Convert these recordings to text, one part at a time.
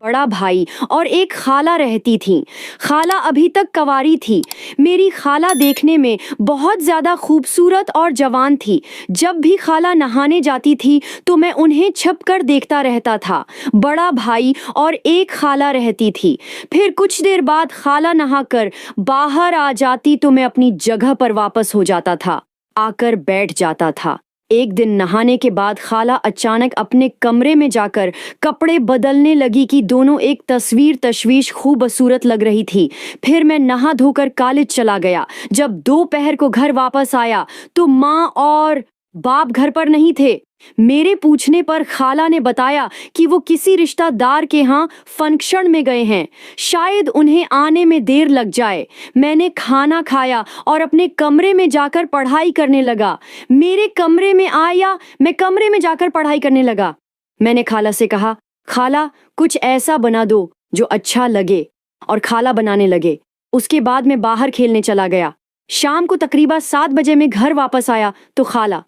बड़ा भाई और एक खाला रहती थीं। खाला अभी तक कंवारी थी। मेरी खाला देखने में बहुत ज़्यादा खूबसूरत और जवान थी। जब भी खाला नहाने जाती थी तो मैं उन्हें छुपकर देखता रहता था। बड़ा भाई और एक खाला रहती थी। फिर कुछ देर बाद खाला नहाकर बाहर आ जाती तो मैं अपनी जगह पर वापस हो जाता था, आकर बैठ जाता था। एक दिन नहाने के बाद खाला अचानक अपने कमरे में जाकर कपड़े बदलने लगी कि दोनों एक तस्वीर तशवीश खूबसूरत लग रही थी। फिर मैं नहा धोकर कॉलेज चला गया। जब दोपहर को घर वापस आया तो माँ और बाप घर पर नहीं थे। मेरे पूछने पर खाला ने बताया कि वो किसी रिश्तेदार के यहाँ फंक्शन में गए हैं, शायद उन्हें आने में देर लग जाए। मैंने खाना खाया और अपने कमरे में जाकर पढ़ाई करने लगा। मेरे कमरे में आया, मैं कमरे में जाकर पढ़ाई करने लगा। मैंने खाला से कहा, खाला कुछ ऐसा बना दो जो अच्छा लगे, और खाला बनाने लगे। उसके बाद मैं बाहर खेलने चला गया। शाम को तकरीबन 7 बजे मैं घर वापस आया तो खाला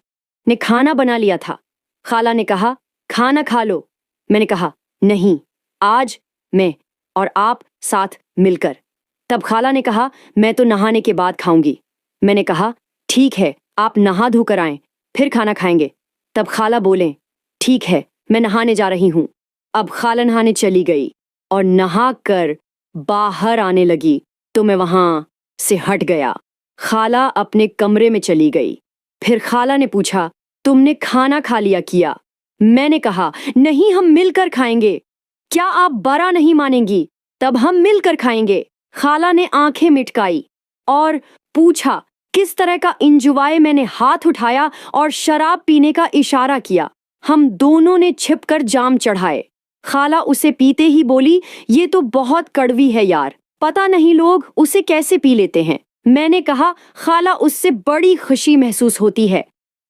ने खाना बना लिया था। खाला ने कहा, खाना खा लो। मैंने कहा, नहीं, आज मैं और आप साथ मिलकर। तब खाला ने कहा, मैं तो नहाने के बाद खाऊंगी। मैंने कहा, ठीक है, आप नहा धोकर आएं, फिर खाना खाएंगे। तब खाला बोले, ठीक है, मैं नहाने जा रही हूँ। अब खाला नहाने चली गई और नहा कर बाहर आने लगी तो मैं वहां से हट गया। खाला अपने कमरे में चली गई। फिर खाला ने पूछा, तुमने खाना खा लिया किया? मैंने कहा, नहीं, हम मिलकर खाएंगे। क्या आप बुरा नहीं मानेंगी? तब हम मिलकर खाएंगे। खाला ने आंखें मिटकाई और पूछा, किस तरह का इंजॉय? मैंने हाथ उठाया और शराब पीने का इशारा किया। हम दोनों ने छिपकर जाम चढ़ाए। खाला उसे पीते ही बोली, ये तो बहुत कड़वी है यार, पता नहीं लोग उसे कैसे पी लेते हैं। मैंने कहा, खाला उससे बड़ी खुशी महसूस होती है।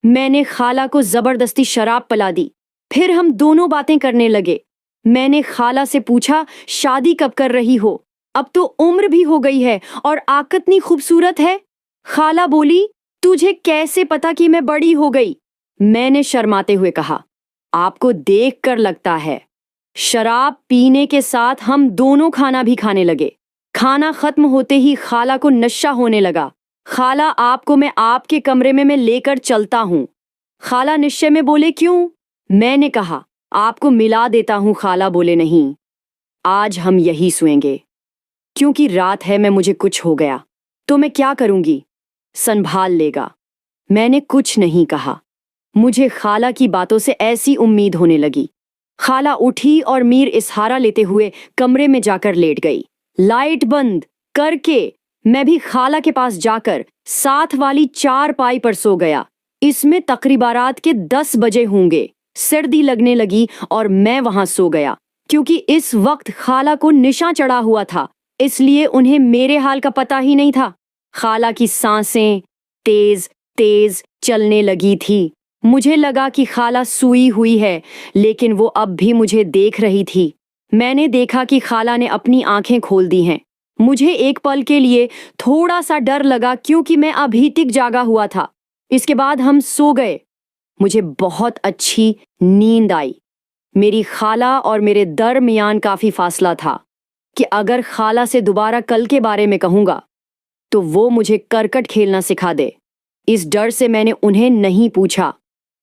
मैंने खाला को जबरदस्ती शराब पिला दी। फिर हम दोनों बातें करने लगे। मैंने खाला से पूछा, शादी कब कर रही हो? अब तो उम्र भी हो गई है और आप कितनी खूबसूरत है। खाला बोली, तुझे कैसे पता कि मैं बड़ी हो गई? मैंने शर्माते हुए कहा, आपको देखकर लगता है। शराब पीने के साथ हम दोनों खाना भी खाने लगे। खाना खत्म होते ही खाला को नशा होने लगा। खाला, आपको मैं आपके कमरे में लेकर चलता हूँ। खाला निश्चय में बोले, क्यों? मैंने कहा, आपको मिला देता हूँ। खाला बोले, नहीं, आज हम यही सोएंगे, क्योंकि रात है में मुझे कुछ हो गया तो मैं क्या करूंगी, संभाल लेगा। मैंने कुछ नहीं कहा। मुझे खाला की बातों से ऐसी उम्मीद होने लगी। खाला उठी और मीर इसहारा लेते हुए कमरे में जाकर लेट गई। लाइट बंद करके मैं भी खाला के पास जाकर साथ वाली चारपाई पर सो गया। इसमें तकरीबन रात के 10 बजे होंगे। सर्दी लगने लगी और मैं वहां सो गया। क्योंकि इस वक्त खाला को निशा चढ़ा हुआ था, इसलिए उन्हें मेरे हाल का पता ही नहीं था। खाला की सांसें तेज तेज चलने लगी थी। मुझे लगा कि खाला सोई हुई है, लेकिन वो अब भी मुझे देख रही थी। मैंने देखा कि खाला ने अपनी आंखें खोल दी हैं। मुझे एक पल के लिए थोड़ा सा डर लगा, क्योंकि मैं अभी तक जागा हुआ था। इसके बाद हम सो गए। मुझे बहुत अच्छी नींद आई। मेरी खाला और मेरे दरमियान काफी फासला था कि अगर खाला से दोबारा कल के बारे में कहूंगा तो वो मुझे करकट खेलना सिखा दे। इस डर से मैंने उन्हें नहीं पूछा।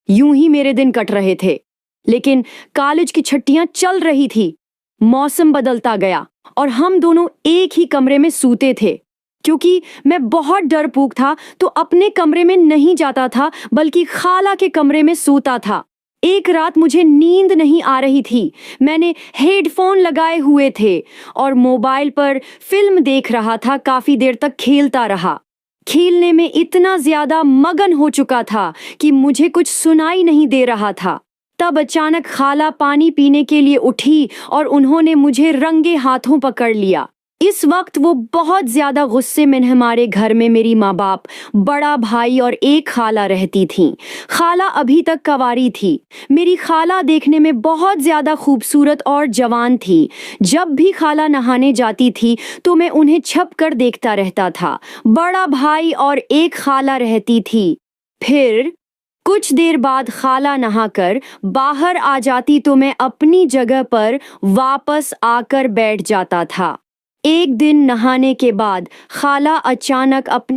यूं ही मेरे दिन कट रहे थे। लेकिन कॉलेज की छुट्टियां चल रही थी। मौसम बदलता गया और हम दोनों एक ही कमरे में सूते थे। क्योंकि मैं बहुत डरपोक था तो अपने कमरे में नहीं जाता था, बल्कि खाला के कमरे में सोता था। एक रात मुझे नींद नहीं आ रही थी। मैंने हेडफोन लगाए हुए थे और मोबाइल पर फिल्म देख रहा था। काफी देर तक खेलता रहा। खेलने में इतना ज्यादा मगन हो चुका था कि मुझे कुछ सुनाई नहीं दे रहा था। तब अचानक खाला पानी पीने के लिए उठी और उन्होंने मुझे रंगे हाथों पकड़ लिया। इस वक्त वो बहुत ज्यादा गुस्से में हमारे घर में मेरी माँ बाप, बड़ा भाई और एक खाला रहती थीं। खाला अभी तक कंवारी थी। मेरी खाला देखने में बहुत ज्यादा खूबसूरत और जवान थी। जब भी खाला नहाने जाती थी तो मैं उन्हें छुपकर देखता रहता था। बड़ा भाई और एक खाला रहती थी। फिर کچھ دیر بعد خالہ نہا کر باہر آ جاتی تو میں اپنی جگہ پر واپس آ کر بیٹھ جاتا تھا۔ ایک دن نہانے کے بعد خالہ اچانک اپنے